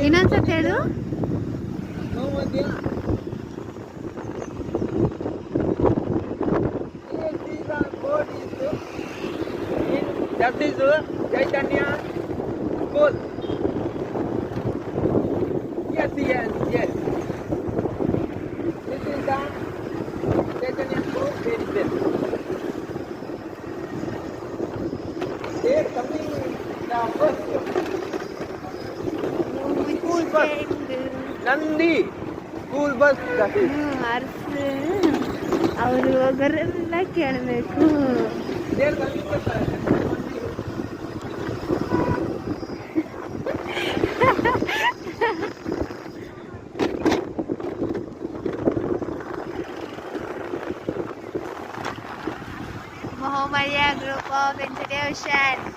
ಇನ್ನೊಂದ್ಸತಿ ಹೇಳು. That is Chaitanya School. Yes. This is the Chaitanya School. Where is it? They are coming the first school bus. Nandi school bus. That is. ಅರ್ಸು ಅವರು ಹೋಗೋರೆಲ್ಲ ಕೇಳಬೇಕು. They are coming the Mohammadiyah Group of Institution.